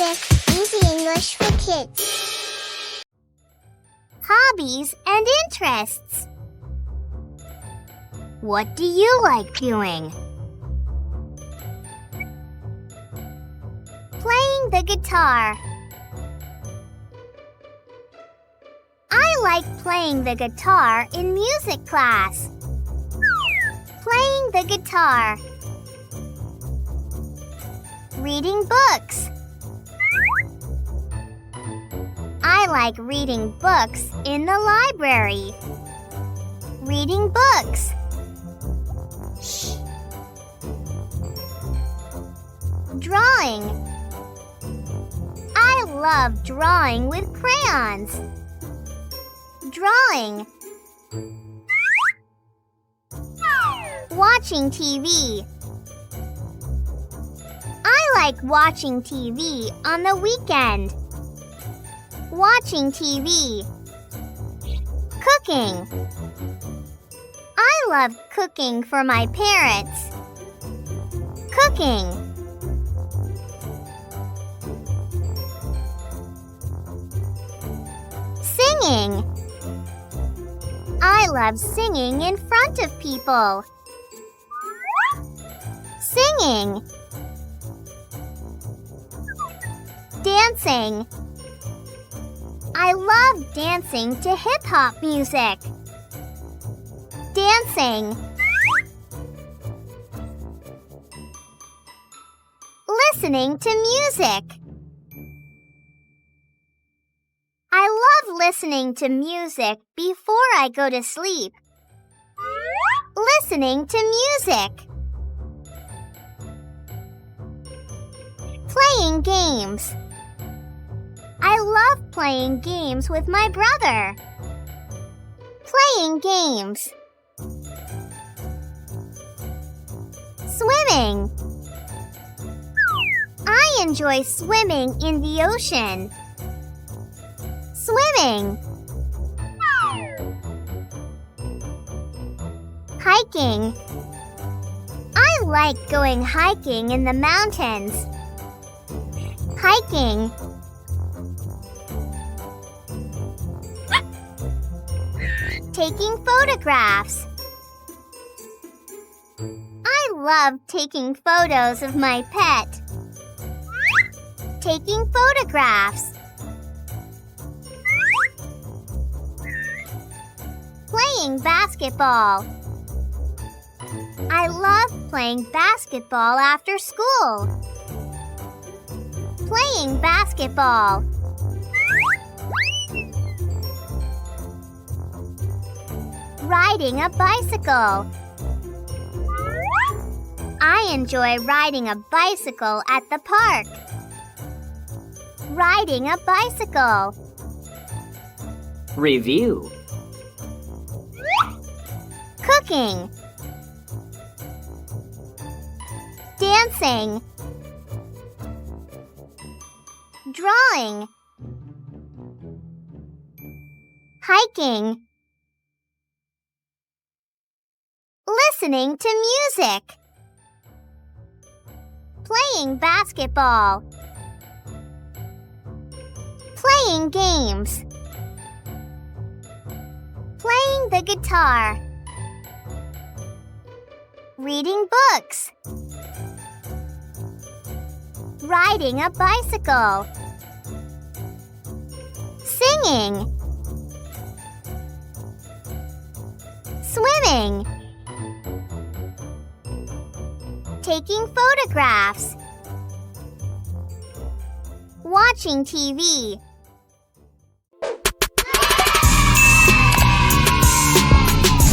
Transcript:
with Easy English for Kids. Hobbies and interests. What do you like doing? Playing the guitar. I like playing the guitar in music class. Playing the guitar. Reading books. I like reading books in the library. Reading books. Shh. Drawing. I love drawing with crayons. Drawing. Watching TV. I like watching TV on the weekend. Watching TV. Cooking. I love cooking for my parents. Cooking. Singing. I love singing in front of people. Singing. Dancing. I love dancing to hip-hop music. Dancing. Listening to music. I love listening to music before I go to sleep. Listening to music. Playing games. I love playing games with my brother. Playing games. Swimming. I enjoy swimming in the ocean. Swimming. Hiking. I like going hiking in the mountains. Hiking. Taking photographs. I love taking photos of my pet. Taking photographs. Playing basketball. I love playing basketball after school. Playing basketball. Riding a bicycle. I enjoy riding a bicycle at the park. Riding a bicycle. Review. Cooking. Dancing. Drawing. Hiking. Listening to music. Playing basketball. Playing games. Playing the guitar. Reading books. Riding a bicycle. Singing. Swimming. Taking photographs. Watching TV.